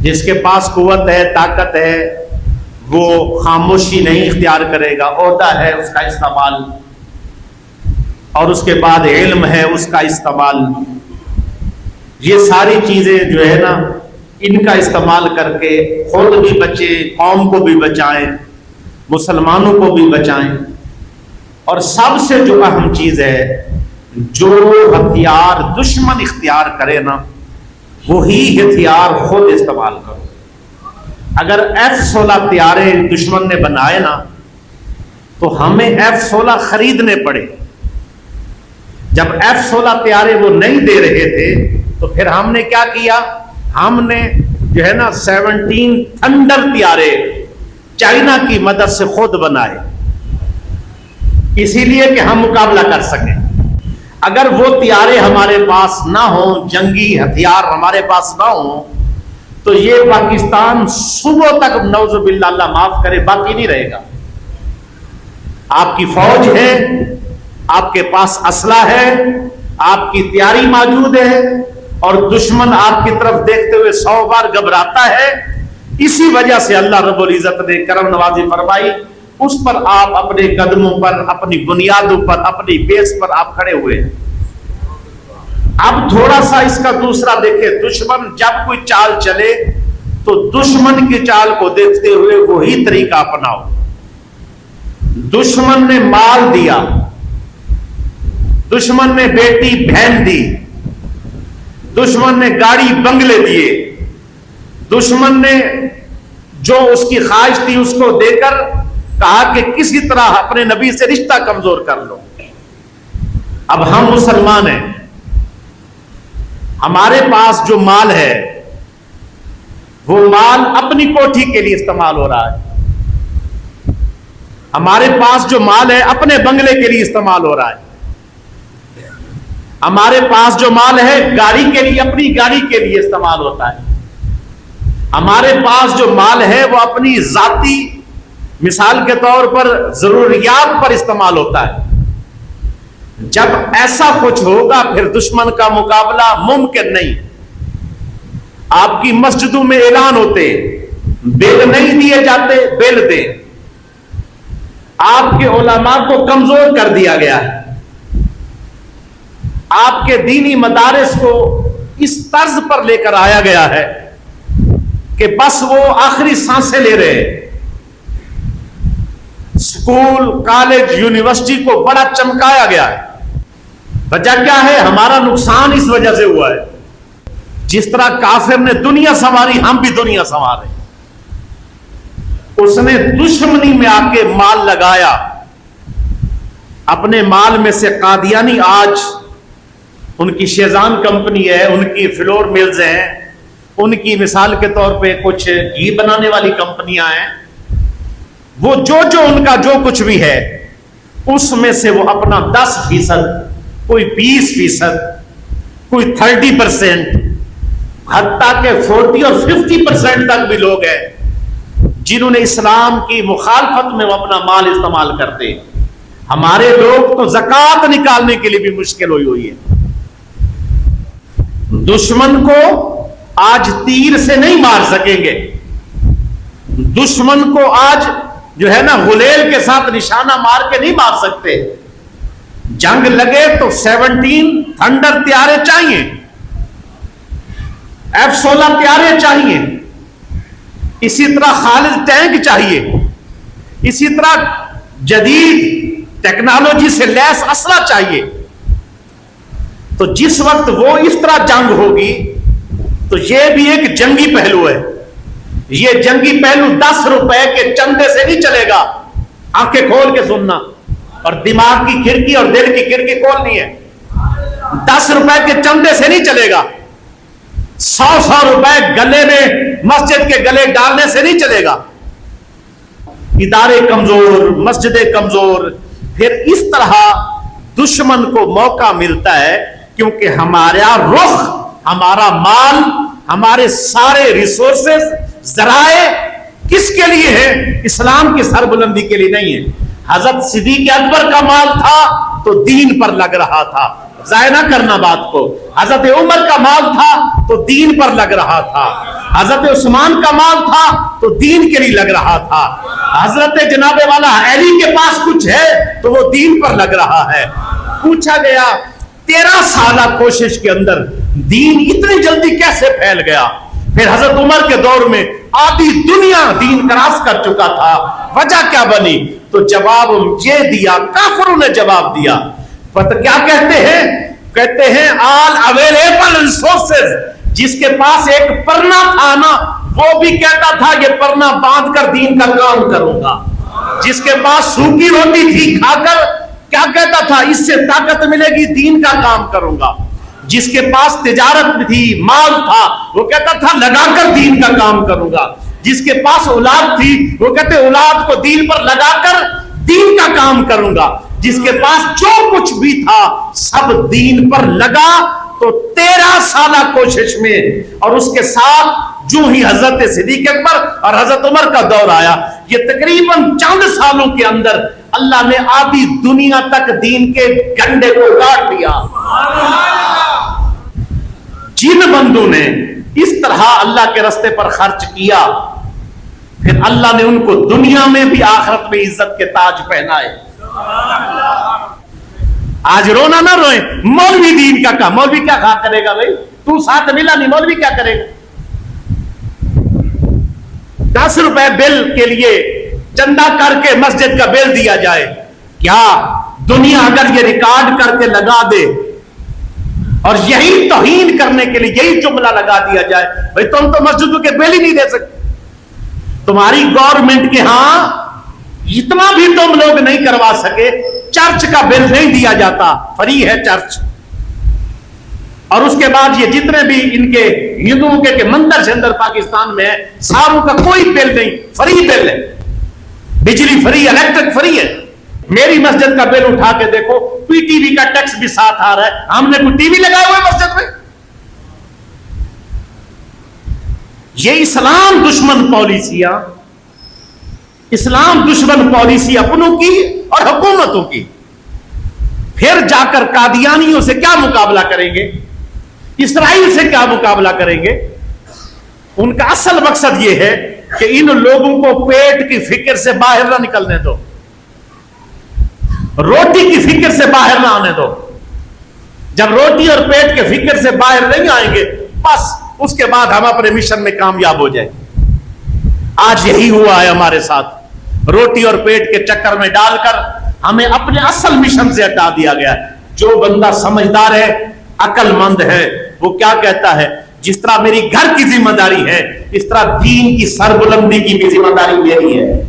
جس کے پاس قوت ہے، طاقت ہے، وہ خاموشی نہیں اختیار کرے گا، عہدہ ہے اس کا استعمال، اور اس کے بعد علم ہے اس کا استعمال۔ یہ ساری چیزیں جو ہے نا، ان کا استعمال کر کے خود بھی بچے، قوم کو بھی بچائیں، مسلمانوں کو بھی بچائیں۔ اور سب سے جو اہم چیز ہے، جو ہتھیار دشمن اختیار کرے نا، وہی ہتھیار خود استعمال کرو۔ اگر F-16 طیارے دشمن نے بنائے نا، تو ہمیں F-16 خریدنے پڑے۔ جب F-16 طیارے وہ نہیں دے رہے تھے تو پھر ہم نے کیا کیا؟ ہم نے جو ہے نا 17 تھنڈر طیارے چائنا کی مدد سے خود بنائے، اسی لیے کہ ہم مقابلہ کر سکیں۔ اگر وہ طیارے ہمارے پاس نہ ہوں، جنگی ہتھیار ہمارے پاس نہ ہوں، تو یہ پاکستان صبح تک نعوذ باللہ اللہ معاف کرے باقی نہیں رہے گا۔ آپ کی فوج ہے، آپ کے پاس اسلحہ ہے، آپ کی تیاری موجود ہے، اور دشمن آپ کی طرف دیکھتے ہوئے 100 بار گھبراتا ہے۔ اسی وجہ سے اللہ رب العزت نے کرم نوازی فرمائی، اس پر آپ اپنے قدموں پر، اپنی بنیادوں پر، اپنی بیس پر آپ کھڑے ہوئے۔ اب تھوڑا سا اس کا دوسرا دیکھیں، دشمن جب کوئی چال چلے تو دشمن کی چال کو دیکھتے ہوئے وہی طریقہ اپناؤ۔ دشمن نے مال دیا، دشمن نے بیٹی بہن دی، دشمن نے گاڑی بنگلے دیے، دشمن نے جو اس کی خواہش تھی اس کو دے کر کہا کہ کسی طرح اپنے نبی سے رشتہ کمزور کر لو۔ اب ہم مسلمان ہیں، ہمارے پاس جو مال ہے وہ مال اپنی کوٹھی کے لیے استعمال ہو رہا ہے، ہمارے پاس جو مال ہے اپنے بنگلے کے لیے استعمال ہو رہا ہے، ہمارے پاس جو مال ہے گاڑی کے لیے، اپنی گاڑی کے لیے استعمال ہوتا ہے، ہمارے پاس جو مال ہے وہ اپنی ذاتی، مثال کے طور پر ضروریات پر استعمال ہوتا ہے۔ جب ایسا کچھ ہوگا پھر دشمن کا مقابلہ ممکن نہیں۔ آپ کی مسجدوں میں اعلان ہوتے، بل نہیں دیے جاتے، بل دیں۔ آپ کے علماء کو کمزور کر دیا گیا ہے، آپ کے دینی مدارس کو اس طرز پر لے کر آیا گیا ہے کہ بس وہ آخری سانسیں لے رہے ہیں۔ اسکول، کالج، یونیورسٹی کو بڑا چمکایا گیا ہے۔ وجہ کیا ہے؟ ہمارا نقصان اس وجہ سے ہوا ہے۔ جس طرح کافر نے دنیا سنواری، ہم بھی دنیا سنوار رہے ہیں۔ اس نے دشمنی میں آ کے مال لگایا، اپنے مال میں سے قادیانی آج ان کی شیزان کمپنی ہے، ان کی فلور ملز ہیں، ان کی مثال کے طور پہ کچھ گھی بنانے والی کمپنیاں ہیں، وہ جو ان کا جو کچھ بھی ہے اس میں سے وہ اپنا 10%، کوئی 20%، کوئی 30%، حتیٰ کہ 40 اور 50% تک بھی لوگ ہیں جنہوں نے اسلام کی مخالفت میں وہ اپنا مال استعمال کرتے ہیں۔ ہمارے لوگ تو زکوٰۃ نکالنے کے لیے بھی مشکل ہوئی ہے۔ دشمن کو آج تیر سے نہیں مار سکیں گے، دشمن کو آج جو ہے نا غلیل کے ساتھ نشانہ مار کے نہیں مار سکتے۔ جنگ لگے تو 17 تھنڈر طیارے چاہیے، F-16 طیارے چاہیے، اسی طرح خالد ٹینک چاہیے، اسی طرح جدید ٹیکنالوجی سے لیس اسلحہ چاہیے۔ تو جس وقت وہ اس طرح جنگ ہوگی تو یہ بھی ایک جنگی پہلو ہے۔ یہ جنگی پہلو 10 روپے کے چندے سے نہیں چلے گا۔ آنکھیں کھول کے سننا، اور دماغ کی کھڑکی اور دل کی کھڑکی کھولنی ہے۔ 10 روپے کے چندے سے نہیں چلے گا، 100 روپے گلے میں مسجد کے گلے ڈالنے سے نہیں چلے گا۔ ادارے کمزور، مسجدیں کمزور، پھر اس طرح دشمن کو موقع ملتا ہے، کیونکہ ہمارا رخ، ہمارا مال، ہمارے سارے ریسورسز، ذرائع کس کے لیے ہیں؟ اسلام کی سربلندی کے لیے نہیں ہے۔ حضرت صدیق اکبر کا مال تھا تو دین پر لگ رہا تھا، ضائع نہ کرنا بات کو۔ حضرت عمر کا مال تھا تو دین پر لگ رہا تھا۔ حضرت عثمان کا مال تھا تو دین کے لیے لگ رہا تھا. حضرت جناب والا علی کے پاس کچھ ہے تو وہ دین پر لگ رہا ہے. پوچھا گیا 13 سالہ کوشش کے اندر دین اتنی جلدی کیسے پھیل گیا؟ پھر حضرت عمر کے دور میں آدھی دنیا دین کراس کر چکا تھا. وجہ کیا بنی؟ تو جواب یہ دیا، کافروں نے جواب دیا. پتہ کیا کہتے ہیں؟ کہتے ہیں آل اویلیبل ریسورسز. جس کے پاس ایک پرنا تھا نا وہ بھی کہتا تھا یہ پرنا باندھ کر دین کا کام کروں گا. جس کے پاس سوکھی روٹی تھی کھا کر کیا کہتا تھا؟ اس سے طاقت ملے گی، دین کا کام کروں گا. جس کے پاس تجارت تھی، مال تھا، وہ کہتا تھا لگا کر دین کا کام کروں گا. جس کے پاس اولاد تھی وہ کہتے اولاد کو دین پر لگا کر دین کا کام کروں گا. جس کے پاس جو کچھ بھی تھا سب دین پر لگا. تو 13 سالہ کوشش میں اور اس کے ساتھ جو ہی حضرت صدیق اکبر اور حضرت عمر کا دور آیا، یہ تقریباً چند سالوں کے اندر اللہ نے آدھی دنیا تک دین کے گنڈے کو کاٹ دیا. جن بندوں نے اس طرح اللہ کے راستے پر خرچ کیا پھر اللہ نے ان کو دنیا میں بھی آخرت میں عزت کے تاج پہنائے. آج رونا نہ روئیں، مولوی دین کا کام. مولوی کیا کھا کرے گا بھائی؟ تو ساتھ ملا نہیں، مولوی کیا کرے گا؟ 10 روپے بل کے لیے چندہ کر کے مسجد کا بل دیا جائے. کیا دنیا اگر یہ ریکارڈ کر کے لگا دے اور یہی توہین کرنے کے لیے یہی جملہ لگا دیا جائے بھائی تم تو مسجدوں کے بل ہی نہیں دے سکتے، تمہاری گورنمنٹ کے ہاں اتنا بھی تم لوگ نہیں کروا سکے، چرچ کا بل نہیں دیا جاتا، فری ہے چرچ. اور اس کے بعد یہ جتنے بھی ان کے ہندوؤں کے مندر سے اندر پاکستان میں ہے ساروں کا کوئی بل نہیں، فری بل ہے. بجلی فری، الیکٹرک فری ہے. میری مسجد کا بل اٹھا کے دیکھو، پی ٹی وی کا ٹیکس بھی ساتھ آ رہا ہے. ہم نے کوئی ٹی وی لگایا ہوا ہے مسجد میں؟ یہ اسلام دشمن پالیسیاں، اسلام دشمن پالیسی اپنوں کی اور حکومتوں کی. پھر جا کر قادیانیوں سے کیا مقابلہ کریں گے؟ اسرائیل سے کیا مقابلہ کریں گے؟ ان کا اصل مقصد یہ ہے کہ ان لوگوں کو پیٹ کی فکر سے باہر نہ نکلنے دو، روٹی کی فکر سے باہر نہ آنے دو. جب روٹی اور پیٹ کے فکر سے باہر نہیں آئیں گے بس اس کے بعد ہم اپنے مشن میں کامیاب ہو جائیں. آج یہی ہوا ہے ہمارے ساتھ. روٹی اور پیٹ کے چکر میں ڈال کر ہمیں اپنے اصل مشن سے ہٹا دیا گیا. جو بندہ سمجھدار ہے، عقل مند ہے، وہ کیا کہتا ہے؟ جس طرح میری گھر کی ذمہ داری ہے اس طرح دین کی سربلندی کی بھی ذمہ داری میری ہے.